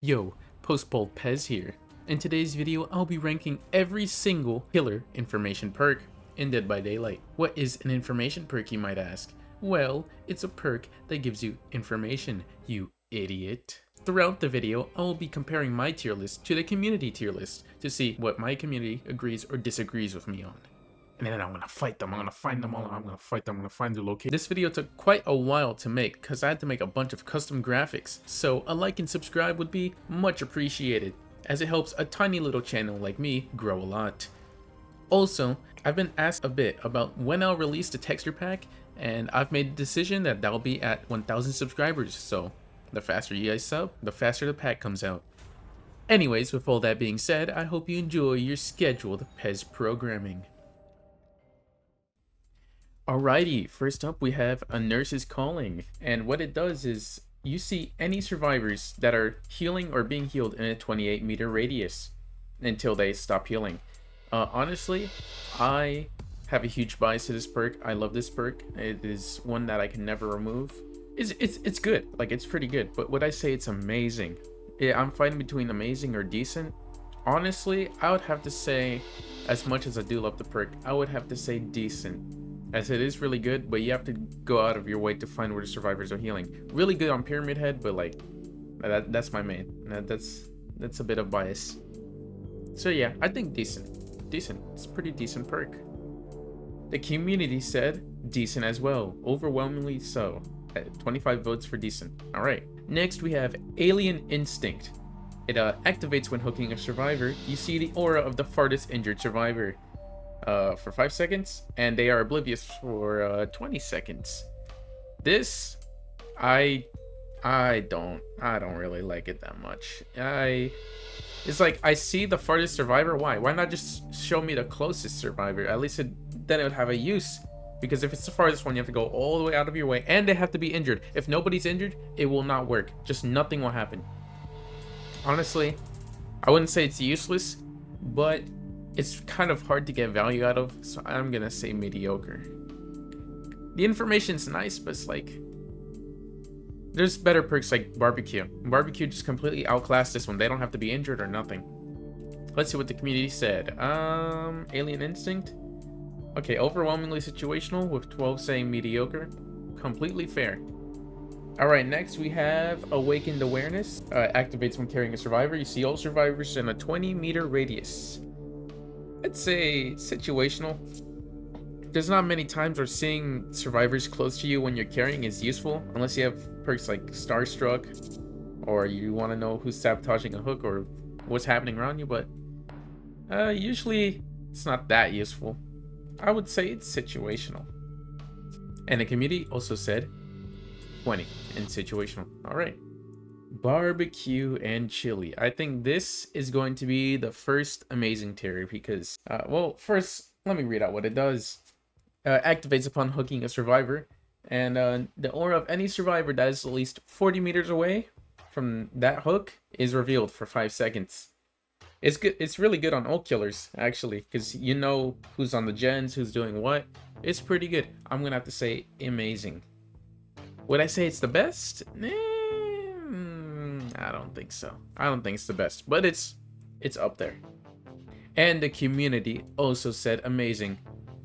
Yo, Postbold Pez here. In today's video, I'll be ranking every single killer information perk in Dead by Daylight. What is an information perk, you might ask? Well, it's a perk that gives you information, you idiot. Throughout the video, I will be comparing my tier list to the community tier list to see what my community agrees or disagrees with me on. And then I'm gonna fight them, I'm gonna find them all, I'm gonna fight them, I'm gonna find their location. This video took quite a while to make because I had to make a bunch of custom graphics, so a like and subscribe would be much appreciated, as it helps a tiny little channel like me grow a lot. Also, I've been asked a bit about when I'll release the texture pack, and I've made the decision that that'll be at 1,000 subscribers, so the faster you guys sub, the faster the pack comes out. Anyways, with all that being said, I hope you enjoy your scheduled Pez programming. Alrighty, first up we have A Nurse's Calling, and what it does is you see any survivors that are healing or being healed in a 28-meter radius until they stop healing. Honestly, I have a huge bias to this perk. I love this perk. It is one that I can never remove. It's good, like it's pretty good, but would I say it's amazing? Yeah, I'm fighting between amazing or decent. Honestly, I would have to say, as much as I do love the perk, I would have to say decent. As it is really good, but you have to go out of your way to find where the survivors are healing. Really good on Pyramid Head, but like, that's my main. That's a bit of bias. So yeah, I think decent. Decent. It's a pretty decent perk. The community said decent as well. Overwhelmingly so. 25 votes for decent. Alright. Next we have Alien Instinct. It activates when hooking a survivor. You see the aura of the farthest injured survivor for 5 seconds, and they are oblivious for 20 seconds. This, I don't really like it that much. It's like, I see the farthest survivor. Why not just show me the closest survivor? At least then it would have a use. Because if it's the farthest one, you have to go all the way out of your way, and they have to be injured. If nobody's injured, it will not work. Just nothing will happen. Honestly, I wouldn't say it's useless, but it's kind of hard to get value out of, so I'm gonna say mediocre. The information's nice, but it's like, there's better perks like barbecue. Barbecue just completely outclassed this one. They don't have to be injured or nothing. Let's see what the community said. Alien Instinct. Okay, overwhelmingly situational, with 12 saying mediocre. Completely fair. Alright, next we have Awakened Awareness. Activates when carrying a survivor. You see all survivors in a 20-meter radius. I'd say situational. There's not many times where seeing survivors close to you when you're carrying is useful, unless you have perks like Starstruck, or you want to know who's sabotaging a hook or what's happening around you, but usually it's not that useful. I would say it's situational. And the community also said 20 and situational. Alright. Barbecue and chili. I think this is going to be the first amazing tier because, well, first, let me read out what it does. Activates upon hooking a survivor, and the aura of any survivor that is at least 40 meters away from that hook is revealed for 5 seconds. It's good. It's really good on all killers, actually, because you know who's on the gens, who's doing what. It's pretty good. I'm gonna have to say amazing. Would I say it's the best? I don't think so. I don't think it's the best, but it's up there. And the community also said amazing.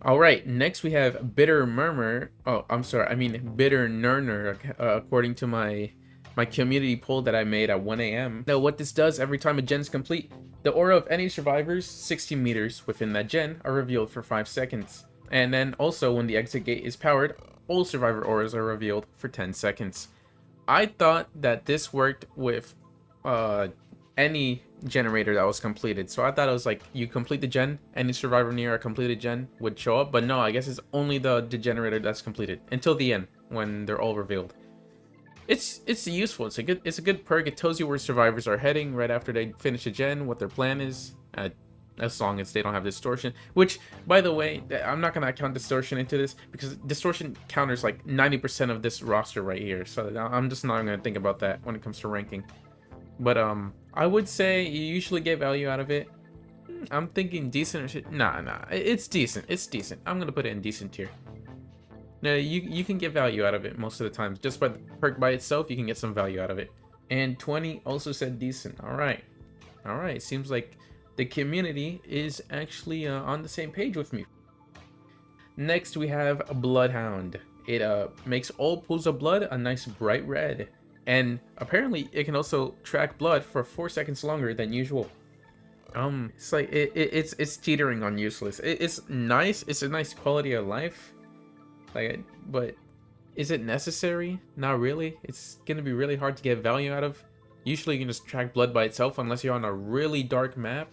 Alright, next we have Bitter Murmur. Oh, I'm sorry, I mean Bitter Nurner, according to my community poll that I made at 1 AM. Now what this does, every time a gen is complete, the aura of any survivors 60 meters within that gen are revealed for 5 seconds. And then also when the exit gate is powered, all survivor auras are revealed for 10 seconds. I thought that this worked with any generator that was completed. So I thought it was like, you complete the gen, any survivor near a completed gen would show up. But no, I guess it's only the generator that's completed until the end when they're all revealed. It's useful. It's a good perk. It tells you where survivors are heading right after they finish a gen, what their plan is. As long as they don't have distortion, which, by the way, I'm not gonna count distortion into this because distortion counters like 90% of this roster right here, so I'm just not gonna think about that when it comes to ranking. But I would say you usually get value out of it. I'm thinking decent or shit. Nah, it's decent. I'm gonna put it in decent tier. Now you can get value out of it most of the time. Just by the perk by itself, you can get some value out of it. And 20 also said decent. All right. All right. Seems like the community is actually on the same page with me. Next, we have a Bloodhound. It makes all pools of blood a nice bright red. And apparently, it can also track blood for 4 seconds longer than usual. It's like it's teetering on useless. It's nice. It's a nice quality of life. Like, but is it necessary? Not really. It's gonna be really hard to get value out of. Usually, you can just track blood by itself unless you're on a really dark map.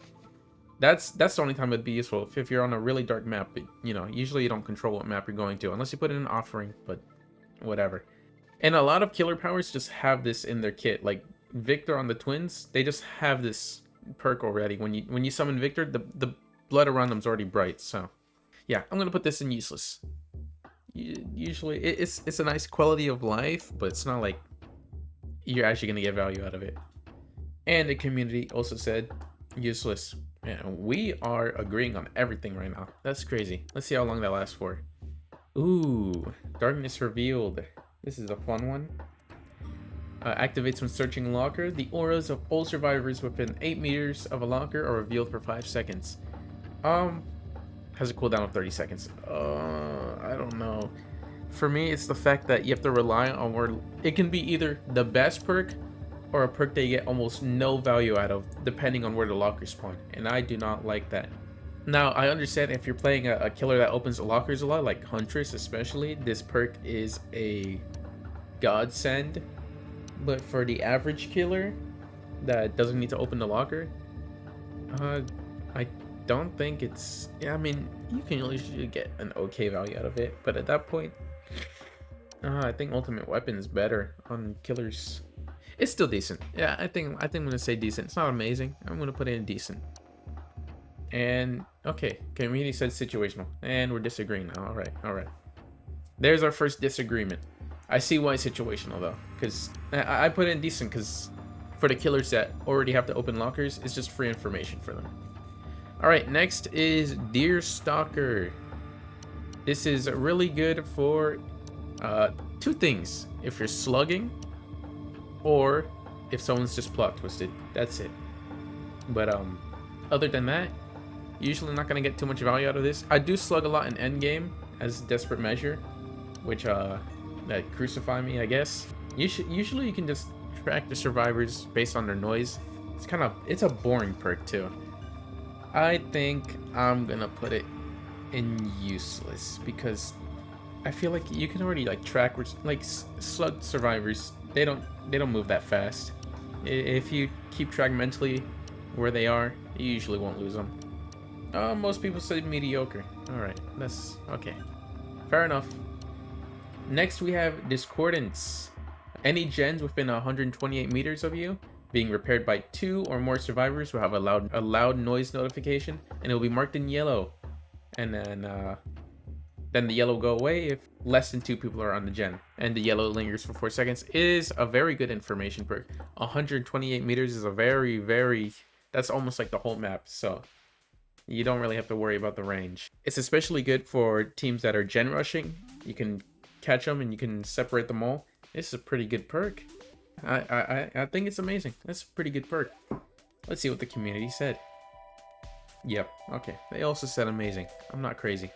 That's the only time it'd be useful if you're on a really dark map. But, you know, usually you don't control what map you're going to unless you put in an offering. But whatever. And a lot of killer powers just have this in their kit. Like Victor on the twins, they just have this perk already. When you summon Victor, the blood around them's already bright. So yeah, I'm gonna put this in useless. Usually it's a nice quality of life, but it's not like you're actually gonna get value out of it. And the community also said useless. And we are agreeing on everything right now. That's crazy. Let's see how long that lasts for. Ooh, darkness revealed. This is a fun one. Activates when searching locker. The auras of all survivors within 8 meters of a locker are revealed for 5 seconds. Has a cooldown of 30 seconds. I don't know. For me, it's the fact that you have to rely on where it can be either the best perk or a perk that you get almost no value out of, depending on where the lockers spawn. And I do not like that. Now, I understand if you're playing a killer that opens lockers a lot, like Huntress especially, this perk is a godsend. But for the average killer that doesn't need to open the locker, I don't think it's... Yeah, I mean, you can usually get an okay value out of it. But at that point, I think Ultimate Weapon is better on killers. It's still decent. Yeah, I think I'm going to say decent. It's not amazing. I'm going to put it in decent. And okay, community said situational, and we're disagreeing now. All right. There's our first disagreement. I see why situational though, because I put it in decent because for the killers that already have to open lockers, it's just free information for them. All right, next is Deer Stalker. This is really good for two things: if you're slugging, or if someone's just plot twisted. That's it. But other than that, usually not gonna get too much value out of this. I do slug a lot in endgame as desperate measure, which that crucify me, I guess. Usually you can just track the survivors based on their noise. It's a boring perk too. I think I'm gonna put it in useless because I feel like you can already like track like slug survivors. They don't move that fast. If you keep track mentally where they are, you usually won't lose them. Most people say mediocre. Alright, that's okay. Fair enough. Next we have Discordance. Any gens within 128 meters of you being repaired by 2 or more survivors will have a loud noise notification, and it will be marked in yellow. And then the yellow will go away if less than 2 people are on the gen. And the yellow lingers for 4 seconds. It is a very good information perk. 128 meters is a very... That's almost like the whole map, so you don't really have to worry about the range. It's especially good for teams that are gen rushing. You can catch them and you can separate them all. This is a pretty good perk. I think it's amazing. That's a pretty good perk. Let's see what the community said. Yep, okay. They also said amazing. I'm not crazy.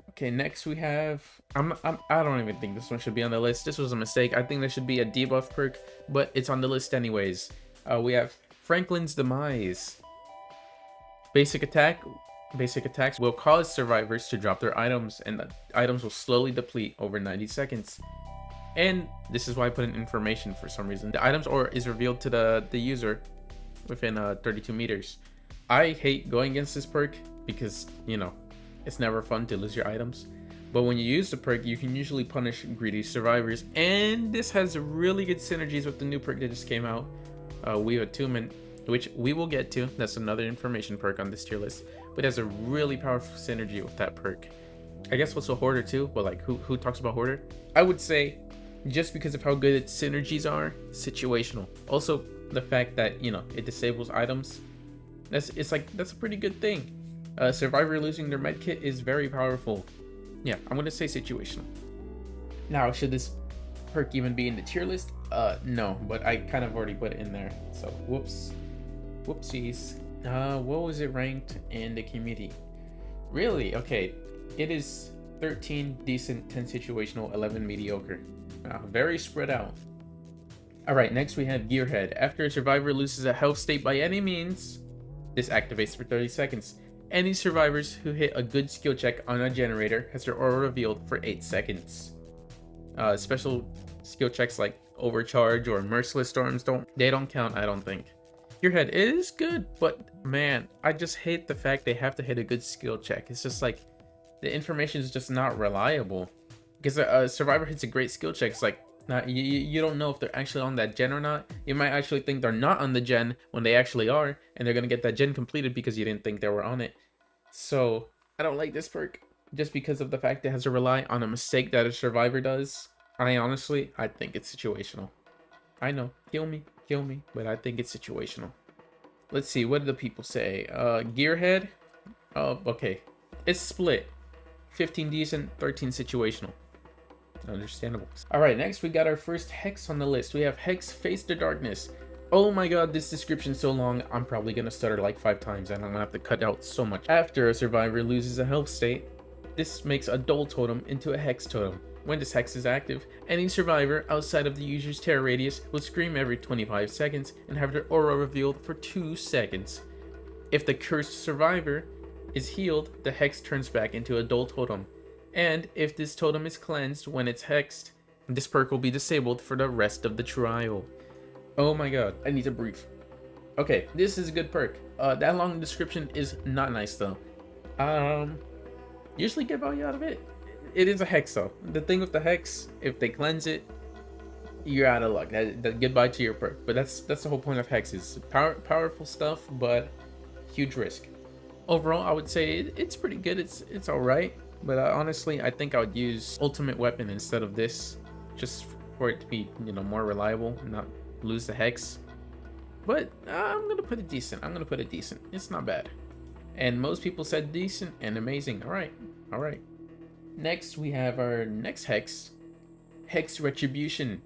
Okay, next we have... I don't even think this one should be on the list. This was a mistake. I think there should be a debuff perk, but it's on the list anyways. We have Franklin's Demise. Basic attacks will cause survivors to drop their items, and the items will slowly deplete over 90 seconds. And this is why I put in information for some reason. The items is revealed to the user within 32 meters. I hate going against this perk because, you know, it's never fun to lose your items. But when you use the perk, you can usually punish greedy survivors. And this has really good synergies with the new perk that just came out. We have Attunement, which we will get to. That's another information perk on this tier list. But it has a really powerful synergy with that perk. I guess also Hoarder too, but like who talks about Hoarder? I would say just because of how good its synergies are, situational. Also the fact that, you know, it disables items. That's a pretty good thing. Survivor losing their medkit is very powerful. Yeah, I'm gonna say situational. Now, should this perk even be in the tier list? No, but I kind of already put it in there. So whoops, whoopsies. What was it ranked in the community? Really? Okay, it is 13 decent, 10 situational, 11 mediocre. Very spread out. Alright, next we have Gearhead. After a survivor loses a health state by any means, this activates for 30 seconds. Any survivors who hit a good skill check on a generator has their aura revealed for 8 seconds. Special skill checks like Overcharge or Merciless Storms don't count, I don't think. Gearhead is good, but man, I just hate the fact they have to hit a good skill check. It's just like, the information is just not reliable. Because a survivor hits a great skill check, it's like, you don't know if they're actually on that gen or not. You might actually think they're not on the gen when they actually are, and they're gonna get that gen completed because you didn't think they were on it. So I don't like this perk just because of the fact it has to rely on a mistake that a survivor does. I think it's situational. I know, kill me, but I think it's situational. Let's see, what did the people say? Gearhead? Okay. It's split. 15 decent, 13 situational. Understandable. Alright, next we got our first Hex on the list. We have Hex Face the Darkness. Oh my god, this description's so long, I'm probably gonna stutter like 5 times and I'm gonna have to cut out so much. After a survivor loses a health state, this makes a Dull Totem into a Hex Totem. When this Hex is active, any survivor outside of the user's terror radius will scream every 25 seconds and have their aura revealed for 2 seconds. If the cursed survivor is healed, the Hex turns back into a Dull Totem. And if this totem is cleansed when it's hexed, this perk will be disabled for the rest of the trial. Oh my god, I need to breathe. Okay, this is a good perk. That long description is not nice though. Usually get value out of it. It is a Hex though. The thing with the Hex, if they cleanse it, you're out of luck. Goodbye to your perk. But that's the whole point of Hex, is powerful stuff, but huge risk. Overall, I would say it's pretty good. It's alright. But honestly, I think I would use Ultimate Weapon instead of this, just for it to be, more reliable and not lose the Hex. But I'm gonna put it decent. It's not bad. And most people said decent and amazing. All right. Next, we have our next Hex, Hex Retribution.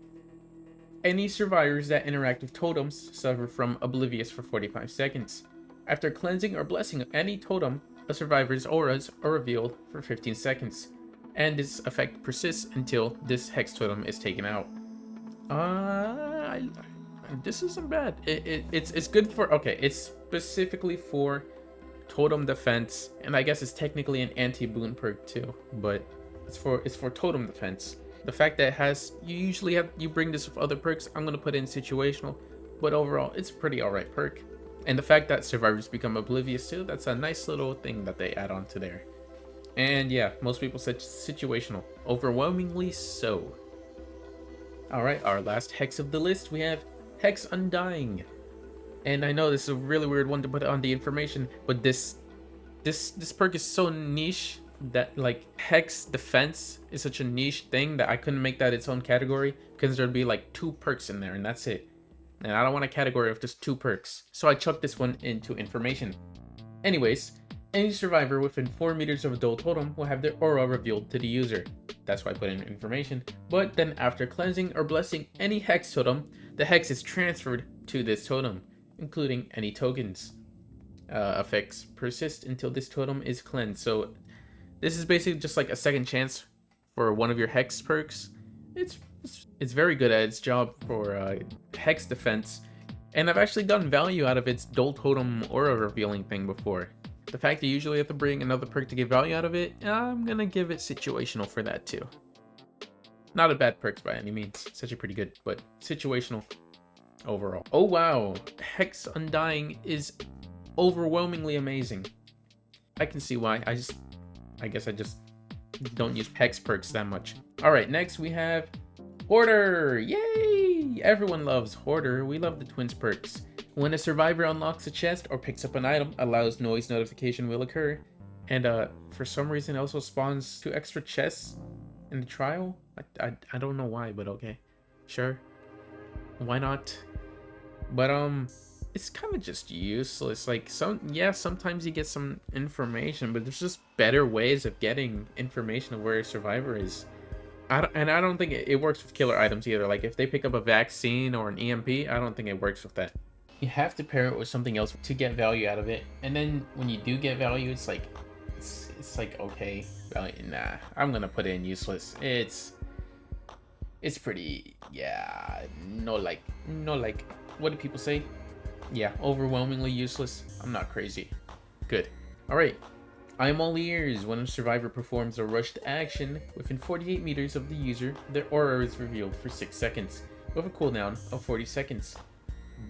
Any survivors that interact with totems suffer from Oblivious for 45 seconds. After cleansing or blessing any totem, a survivor's auras are revealed for 15 seconds, and this effect persists until this Hex Totem is taken out. This isn't bad. It's good for, okay, it's specifically for totem defense, and I guess it's technically an anti-boon perk too, but it's for totem defense. The fact that it has, you bring this with other perks, I'm gonna put it in situational, but overall, it's a pretty alright perk. And the fact that survivors become oblivious too, that's a nice little thing that they add on to there. And yeah, most people said situational. Overwhelmingly so. Alright, our last Hex of the list, we have Hex Undying. And I know this is a really weird one to put on the information, but this perk is so niche that, like, Hex defense is such a niche thing that I couldn't make that its own category, because there'd be like 2 perks in there and that's it. And I don't want a category of just 2 perks, so I chucked this one into information. Anyways, any survivor within 4 meters of a Dull Totem will have their aura revealed to the user. That's why I put in information. But then after cleansing or blessing any Hex Totem, the Hex is transferred to this totem, including any tokens. Effects persist until this totem is cleansed. So this is basically just like a second chance for one of your Hex perks. It's very good at its job for Hex defense, and I've actually gotten value out of its Dull Totem aura revealing thing before. The fact that you usually have to bring another perk to get value out of it, I'm gonna give it situational for that too. Not a bad perk by any means, it's actually pretty good, but situational overall. Oh wow, Hex Undying is overwhelmingly amazing. I can see why. I guess I just don't use Hex perks that much. Alright, next we have Hoarder! Yay! Everyone loves Hoarder. We love the twins perks. When a survivor unlocks a chest or picks up an item, a loud noise notification will occur. And for some reason it also spawns 2 extra chests in the trial. I don't know why, but okay. Sure. Why not? But it's kind of just useless. Like, sometimes you get some information, but there's just better ways of getting information of where a survivor is. I don't think it works with killer items either. Like if they pick up a vaccine or an EMP, I don't think it works with that. You have to pair it with something else to get value out of it. And then when you do get value, it's like it's like okay, nah, I'm gonna put it in useless. It's pretty, yeah, no like what do people say? Yeah, overwhelmingly useless. I'm not crazy. Good. All right. I'm all ears. When a survivor performs a rushed action within 48 meters of the user, their aura is revealed for 6 seconds, with a cooldown of 40 seconds.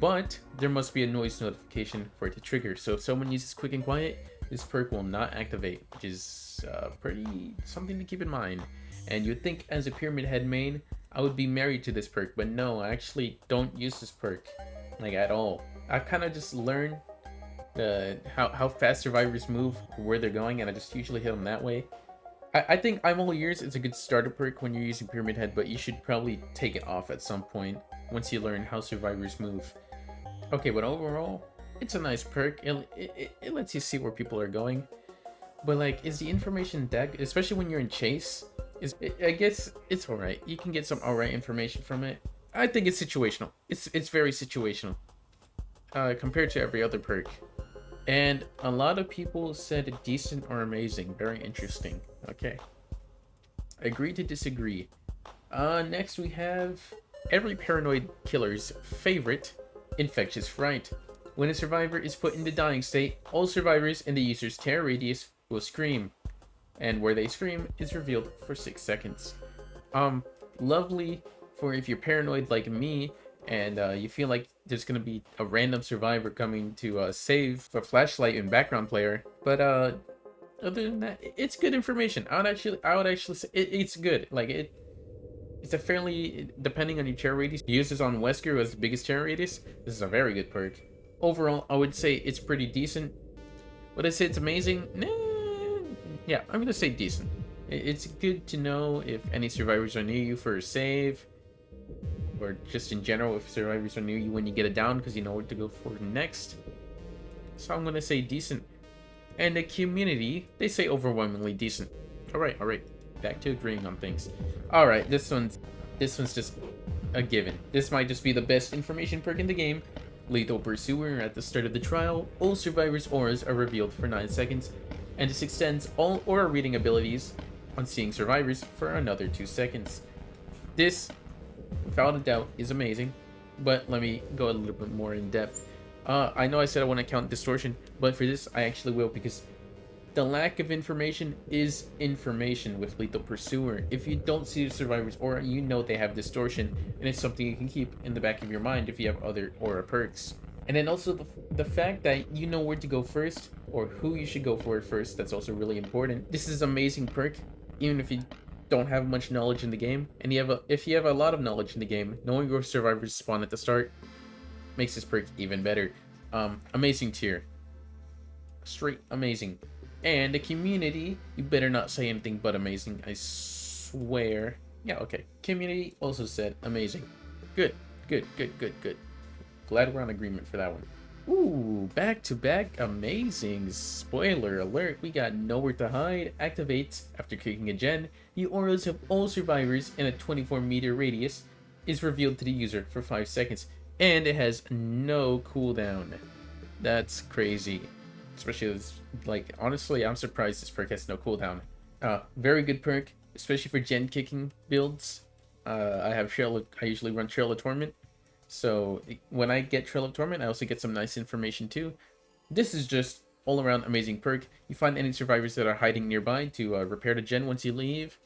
But there must be a noise notification for it to trigger, so if someone uses quick and quiet, this perk will not activate, which is pretty something to keep in mind. And you'd think as a Pyramid Head main, I would be married to this perk, but no, I actually don't use this perk, like at all. I kind of just learned how fast survivors move, where they're going, and I just usually hit them that way. I think I'm all ears is a good starter perk when you're using Pyramid Head, but you should probably take it off at some point once you learn how survivors move. Okay, but overall, it's a nice perk. It lets you see where people are going. But like, is the information deck, especially when you're in chase, I guess it's alright. You can get some alright information from it. I think it's situational. It's very situational compared to every other perk. And a lot of people said decent or amazing. Very interesting. Okay. Agree to disagree. Next we have every paranoid killer's favorite, Infectious Fright. When a survivor is put in the dying state, all survivors in the user's terror radius will scream. And where they scream is revealed for 6 seconds. Lovely for if you're paranoid like me, and you feel like there's gonna be a random survivor coming to save a flashlight and background player. But other than that, it's good information. I would actually say it's good. Like it's a fairly, depending on your terror radius. Use this on Wesker, who has the biggest terror radius. This is a very good perk. Overall, I would say it's pretty decent. Would I say it's amazing? Nah. Yeah, I'm gonna say decent. It's good to know if any survivors are near you for a save, or just in general if survivors are near you when you get it down, because you know what to go for next. So I'm gonna say decent. And the community, they say overwhelmingly decent. Alright, back to agreeing on things. Alright, this one's just a given. This might just be the best information perk in the game. Lethal Pursuer. At the start of the trial, all survivors' auras are revealed for 9 seconds, and this extends all aura reading abilities on seeing survivors for another 2 seconds. This, without a doubt, is amazing, but let me go a little bit more in depth. I know I said I want to count distortion, but for this I actually will, because the lack of information is information with Lethal Pursuer. If you don't see the survivor's aura, you know they have distortion, and it's something you can keep in the back of your mind if you have other aura perks. And then also the fact that you know where to go first, or who you should go for first, that's also really important. This is an amazing perk, even if you don't have much knowledge in the game. And if you have a lot of knowledge in the game, knowing where survivors spawn at the start makes this perk even better. Amazing tier. Straight amazing. And the community, you better not say anything but amazing, I swear. Yeah, okay. Community also said amazing. Good. Glad we're on agreement for that one. Ooh, back-to-back amazing. Spoiler alert, we got Nowhere to Hide. Activates after kicking a gen. The auras of all survivors in a 24-meter radius is revealed to the user for 5 seconds. And it has no cooldown. That's crazy. Especially, like, honestly, I'm surprised this perk has no cooldown. Very good perk, especially for gen kicking builds. I usually run Trail of Torment. So when I get Trail of Torment, I also get some nice information too. This is just all around amazing perk. You find any survivors that are hiding nearby to repair the gen once you leave.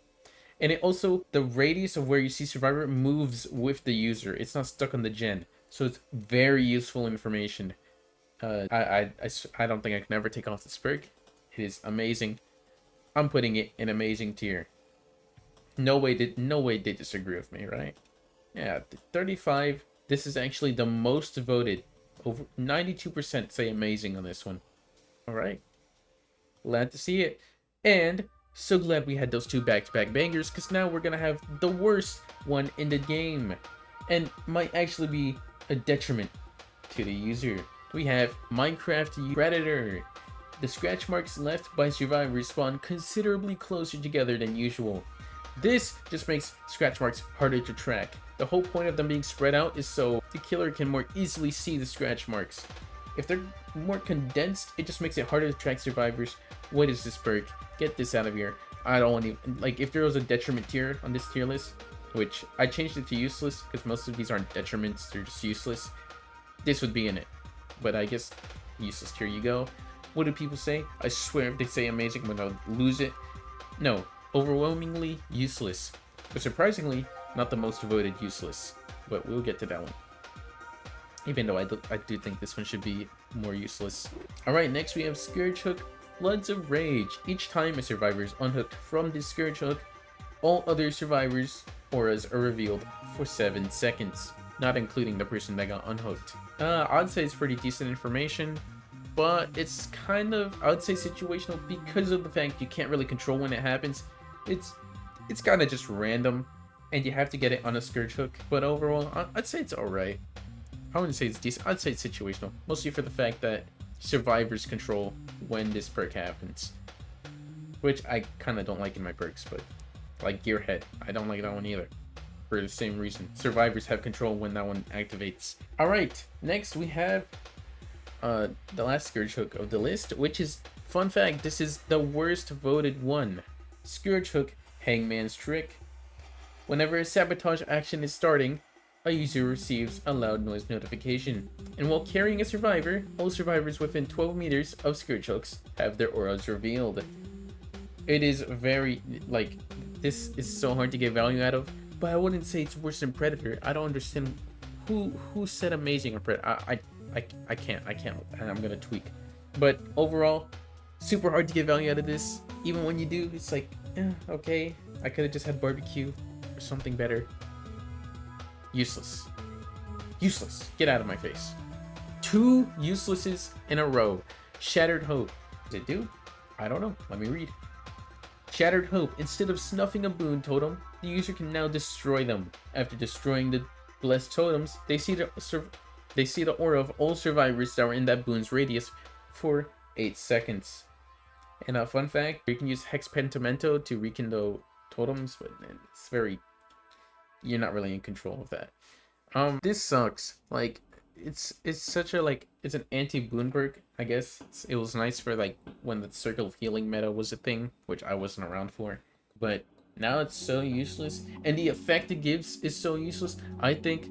And it also, the radius of where you see survivor moves with the user. It's not stuck on the gen. So it's very useful information. I don't think I can ever take off this perk. It is amazing. I'm putting it in amazing tier. No way they disagree with me, right? Yeah, 35. This is actually the most voted. Over 92% say amazing on this one. Alright. Glad to see it. And so glad we had those two back-to-back bangers, because now we're gonna have the worst one in the game. And might actually be a detriment to the user. We have Minecraft Predator. The scratch marks left by survivors spawn considerably closer together than usual. This just makes scratch marks harder to track. The whole point of them being spread out is so the killer can more easily see the scratch marks. If they're more condensed, it just makes it harder to track survivors. What is this perk? Get this out of here. I don't want to, like, if there was a detriment tier on this tier list, which I changed it to useless because most of these aren't detriments, they're just useless, this would be in it. But I guess useless tier you go. What do people say? I swear if they say amazing, I'm gonna lose it. No, overwhelmingly useless. But surprisingly, not the most voted useless. But we'll get to that one. Even though I do think this one should be more useless. Alright, next we have Scourge Hook, Floods of Rage. Each time a survivor is unhooked from this Scourge Hook, all other survivors' auras are revealed for 7 seconds. Not including the person that got unhooked. I'd say it's pretty decent information, but it's kind of, I would say, situational because of the fact you can't really control when it happens. It's kind of just random, and you have to get it on a Scourge Hook. But overall, I'd say it's alright. I wouldn't say it's decent, I'd say it's situational. Mostly for the fact that survivors control when this perk happens. Which I kind of don't like in my perks, but like Gearhead, I don't like that one either. For the same reason. Survivors have control when that one activates. Alright, next we have the last Scourge Hook of the list, which is, fun fact, this is the worst voted one. Scourge Hook, Hangman's Trick. Whenever a sabotage action is starting, a user receives a loud noise notification. And while carrying a survivor, all survivors within 12 meters of Scourge Hooks have their auras revealed. It is very, like, this is so hard to get value out of, but I wouldn't say it's worse than Predator. I don't understand who said amazing or Predator. I can't, and I'm gonna tweak. But overall, super hard to get value out of this. Even when you do, it's like, okay, I could have just had barbecue or something better. Useless. Useless. Get out of my face. 2 uselesses in a row. Shattered Hope. What does it do? I don't know. Let me read. Shattered Hope. Instead of snuffing a boon totem, the user can now destroy them. After destroying the blessed totems, they see the aura of all survivors that were in that boon's radius for 8 seconds. And a fun fact, you can use Hex Pentimento to rekindle totems, but it's very, you're not really in control of that. This sucks. Like, it's such a, like, it's an anti-boon perk, I guess. It was nice for, like, when the Circle of Healing meta was a thing, which I wasn't around for. But now it's so useless, and the effect it gives is so useless. I think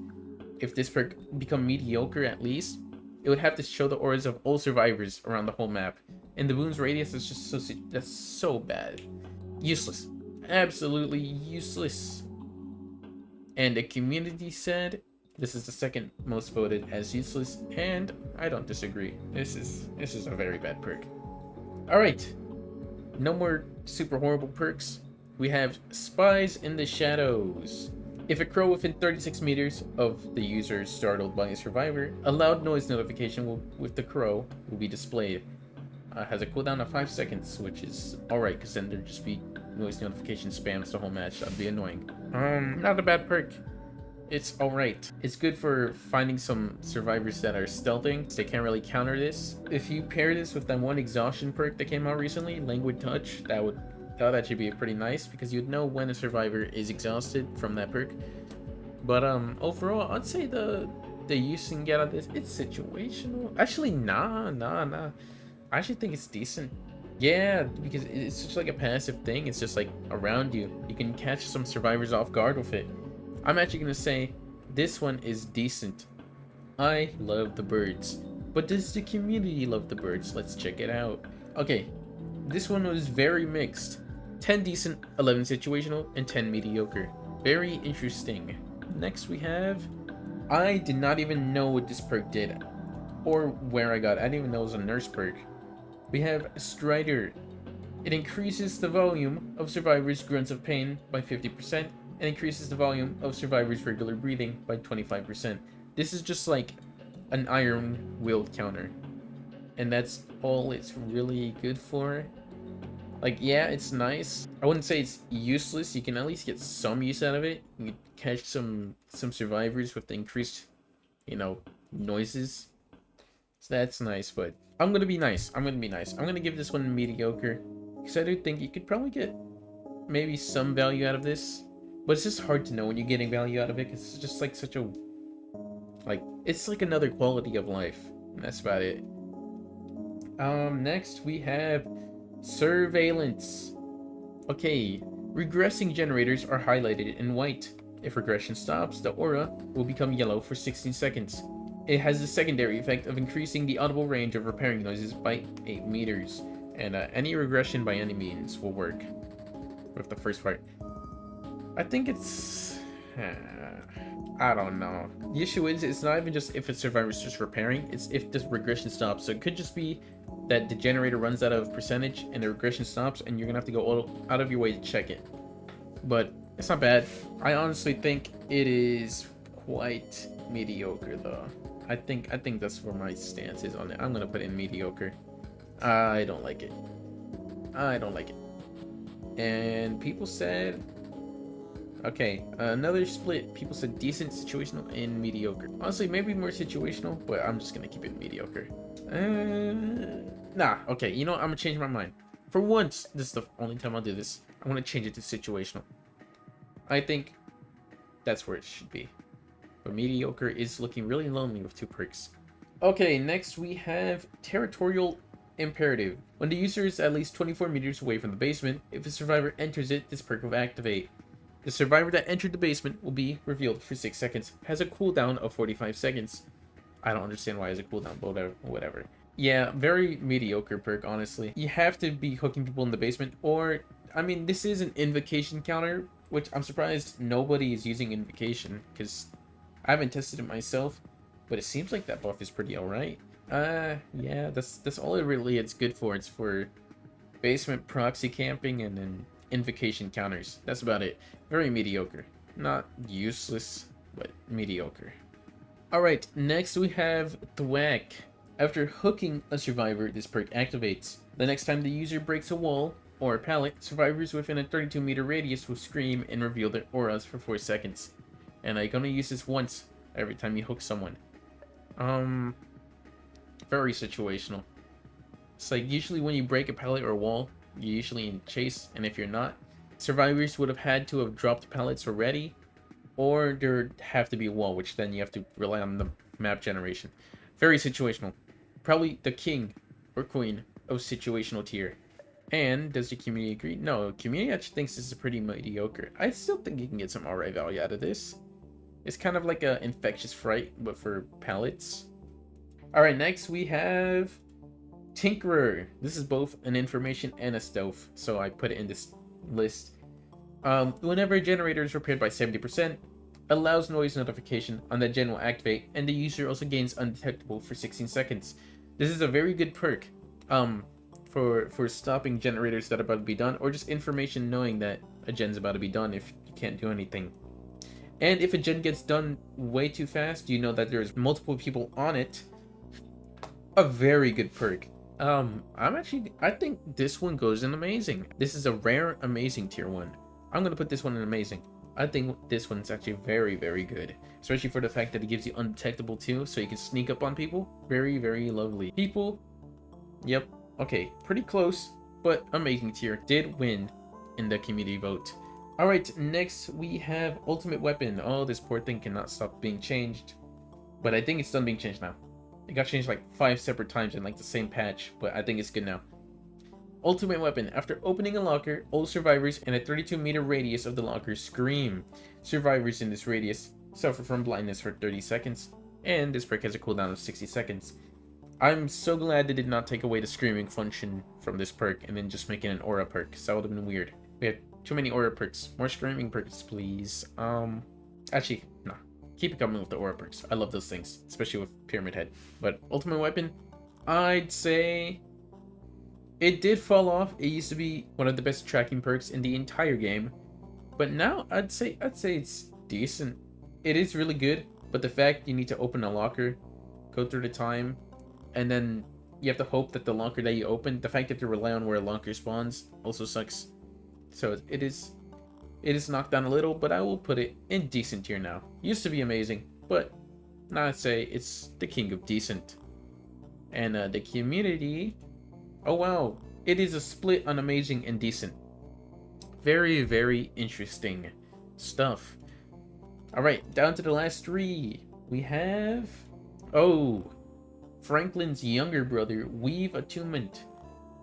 if this perk become mediocre at least, it would have to show the auras of all survivors around the whole map. And the boon's radius is just so, that's so bad. Useless. Absolutely useless. And the community said this is the second most voted as useless, and I don't disagree. This is a very bad perk. Alright. No more super horrible perks. We have Spies in the Shadows. If a crow within 36 meters of the user is startled by a survivor, a loud noise notification with the crow will be displayed. Has a cooldown of 5 seconds, which is alright, because then there'd just be noise notification spams the whole match. That'd be annoying. Not a bad perk. It's alright. It's good for finding some survivors that are stealthing. They can't really counter this. If you pair this with that one exhaustion perk that came out recently, Languid Touch, that would actually be pretty nice, because you'd know when a survivor is exhausted from that perk. But overall, I'd say the use you can get out of this, it's situational. Actually, nah. I actually think it's decent. Yeah, because it's just like a passive thing. It's just like around you. You can catch some survivors off guard with it. I'm actually gonna say this one is decent. I love the birds. But does the community love the birds? Let's check it out. Okay, this one was very mixed. 10 decent, 11 situational, and 10 mediocre. Very interesting. Next we have, I did not even know what this perk did, or where I got it. I didn't even know it was a nurse perk. We have Strider. It increases the volume of survivors' grunts of pain by 50%, and increases the volume of survivors' regular breathing by 25%. This is just like an iron wield counter, and that's all it's really good for. Like, yeah, it's nice. I wouldn't say it's useless. You can at least get some use out of it. You can catch some survivors with the increased, noises. So that's nice, but I'm gonna be nice. I'm gonna give this one mediocre, because I do think you could probably get maybe some value out of this, but it's just hard to know when you're getting value out of it, 'cause it's just like such a, like, it's like another quality of life, and that's about it. Next we have surveillance. Okay, regressing generators are highlighted in white. If regression stops, the aura will become yellow for 16 seconds. It has the secondary effect of increasing the audible range of repairing noises by 8 meters, and any regression by any means will work with the first part. I think it's... I don't know. The issue is, it's not even just if a survivor's just repairing, it's if the regression stops. So it could just be that the generator runs out of percentage and the regression stops, and you're gonna have to go out of your way to check it. But it's not bad. I honestly think it is quite mediocre though. I think that's where my stance is on it. I'm gonna put in mediocre. I don't like it. I don't like it. And people said, okay, another split. People said decent, situational, and mediocre. Honestly, maybe more situational, but I'm just gonna keep it mediocre. Nah, okay, you know what? I'm gonna change my mind. For once, this is the only time I'll do this. I want to change it to situational. I think that's where it should be. But mediocre is looking really lonely with 2 perks. Okay, next we have Territorial Imperative. When the user is at least 24 meters away from the basement, if a survivor enters it, this perk will activate. The survivor that entered the basement will be revealed for 6 seconds. Has a cooldown of 45 seconds. I don't understand why it has a cooldown, but whatever. Yeah, very mediocre perk, honestly. You have to be hooking people in the basement, or, I mean, this is an invocation counter, which I'm surprised nobody is using invocation, because I haven't tested it myself, but it seems like that buff is pretty alright. Yeah, that's all it really it's good for. It's for basement proxy camping and then invocation counters. That's about it. Very mediocre. Not useless, but mediocre. Alright, next we have Thwack. After hooking a survivor, this perk activates. The next time the user breaks a wall or a pallet, survivors within a 32-meter radius will scream and reveal their auras for 4 seconds. And I'm gonna use this once every time you hook someone. Very situational. It's like usually when you break a pallet or a wall, you're usually in chase, and if you're not, survivors would have had to have dropped pallets already, or there'd have to be a wall, which then you have to rely on the map generation. Very situational. Probably the king or queen of situational tier. And does the community agree? No, community actually thinks this is pretty mediocre. I still think you can get some alright value out of this. It's kind of like a infectious fright, but for pallets. Alright, next we have Tinkerer. This is both an information and a stealth, so I put it in this list. Whenever a generator is repaired by 70%, allows noise notification on that gen will activate, and the user also gains undetectable for 16 seconds. This is a very good perk for stopping generators that are about to be done, or just information knowing that a gen's about to be done if you can't do anything. And if a gen gets done way too fast, you know that there's multiple people on it. A very good perk. I think this one goes in amazing. This is a rare amazing tier 1. I'm gonna put this one in amazing. I think this one's actually very, very good. Especially for the fact that it gives you undetectable too, so you can sneak up on people. Very, very lovely. People, yep, okay, pretty close, but amazing tier. Did win in the community vote. Alright, next we have Ultimate Weapon. Oh, this poor thing cannot stop being changed. But I think it's done being changed now. It got changed like 5 separate times in like the same patch, but I think it's good now. Ultimate Weapon. After opening a locker, all survivors in a 32-meter radius of the locker scream. Survivors in this radius suffer from blindness for 30 seconds, and this perk has a cooldown of 60 seconds. I'm so glad they did not take away the screaming function from this perk and then just make it an aura perk, because that would have been weird. We have too many aura perks. More screaming perks, please. Actually, no. Keep it coming with the aura perks. I love those things, especially with Pyramid Head. But Ultimate Weapon, I'd say it did fall off. It used to be one of the best tracking perks in the entire game, but now I'd say it's decent. It is really good, but the fact you need to open a locker, go through the time, and then you have to hope that the locker that you open, the fact that you rely on where a locker spawns also sucks. So it is knocked down a little, but I will put it in decent tier now. Used to be amazing, but now I'd say it's the king of decent. And the community, oh wow, it is a split on amazing and decent. Very, very interesting stuff. Alright, down to the last three. We have... Oh, Franklin's younger brother, Weave Attunement.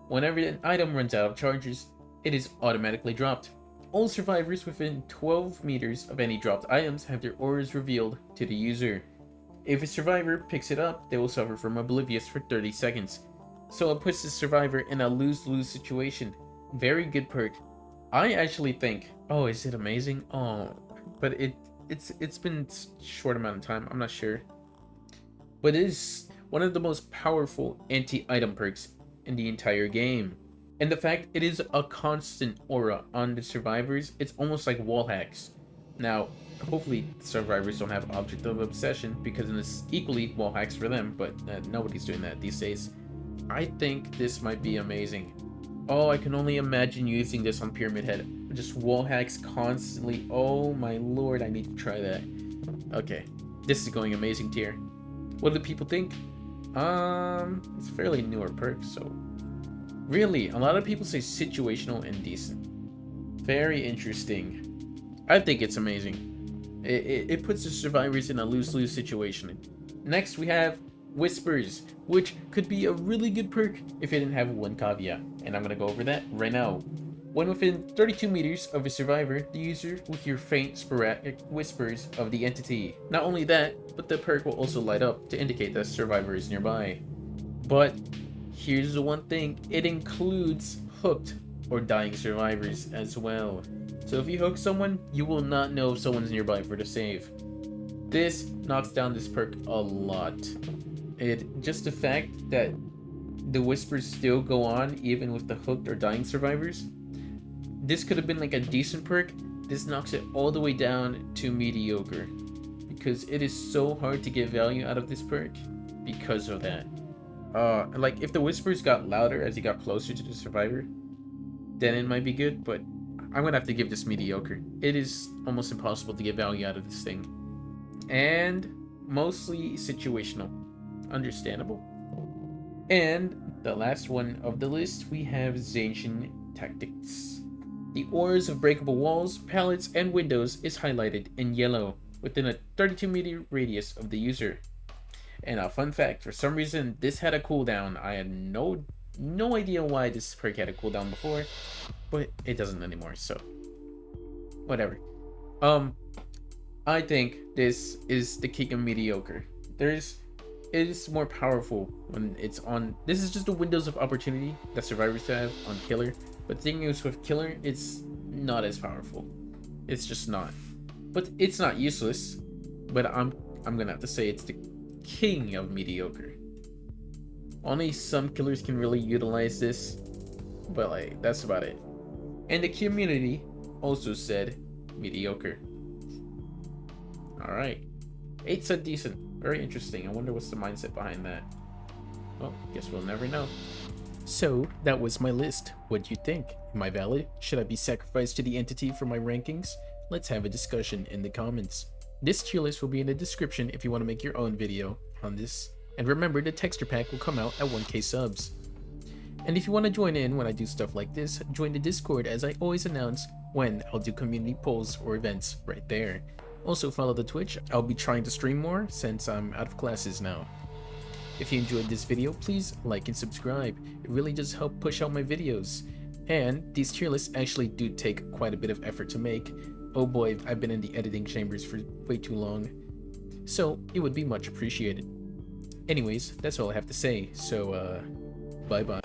Whenever an item runs out of charges, it is automatically dropped. All survivors within 12 meters of any dropped items have their auras revealed to the user. If a survivor picks it up, they will suffer from Oblivious for 30 seconds. So it puts the survivor in a lose-lose situation. Very good perk. I actually think, oh, is it amazing? Oh, but it's been a short amount of time, I'm not sure. But it is one of the most powerful anti-item perks in the entire game. And the fact it is a constant aura on the survivors, it's almost like wall hacks. Now, hopefully survivors don't have object of obsession, because it's equally wall hacks for them, but nobody's doing that these days. I think this might be amazing. Oh, I can only imagine using this on Pyramid Head. Just wall hacks constantly. Oh my lord, I need to try that. Okay, this is going amazing tier. What do people think? It's a fairly newer perk, so... Really, a lot of people say situational and decent. Very interesting. I think it's amazing. It puts the survivors in a lose-lose situation. Next, we have Whispers, which could be a really good perk if it didn't have one caveat, and I'm gonna go over that right now. When within 32 meters of a survivor, the user will hear faint, sporadic whispers of the entity. Not only that, but the perk will also light up to indicate that a survivor is nearby. But here's the one thing, it includes hooked or dying survivors as well. So if you hook someone, you will not know if someone's nearby for the save. This knocks down this perk a lot. Just the fact that the whispers still go on even with the hooked or dying survivors. This could have been like a decent perk. This knocks it all the way down to mediocre, because it is so hard to get value out of this perk because of that. Like if the whispers got louder as you got closer to the survivor, then it might be good, but I'm gonna have to give this mediocre. It is almost impossible to get value out of this thing. And mostly situational. Understandable. And the last one of the list, we have Zanin Tactics. The auras of breakable walls, pallets, and windows is highlighted in yellow within a 32-meter radius of the user. And a fun fact, for some reason this had a cooldown. I had no idea why this perk had a cooldown before, but it doesn't anymore, so whatever. I think this is the king of mediocre. It is more powerful when it's on. This is just the windows of opportunity that survivors have on killer, but the thing is with killer, it's not as powerful. It's just not. But it's not useless. But I'm gonna have to say it's the king of mediocre. Only some killers can really utilize this, but like that's about it. And the community also said mediocre. All right, 8 said decent. Very interesting. I wonder what's the mindset behind that. Well, guess we'll never know. So, that was my list. What do you think? Am I valid? Should I be sacrificed to the entity for my rankings? Let's have a discussion in the comments. This tier list will be in the description if you want to make your own video on this. And remember, the texture pack will come out at 1k subs. And if you want to join in when I do stuff like this, join the Discord, as I always announce when I'll do community polls or events right there. Also follow the Twitch. I'll be trying to stream more since I'm out of classes now. If you enjoyed this video, please like and subscribe. It really does help push out my videos. And these tier lists actually do take quite a bit of effort to make. Oh boy, I've been in the editing chambers for way too long. So it would be much appreciated. Anyways, that's all I have to say. So bye bye.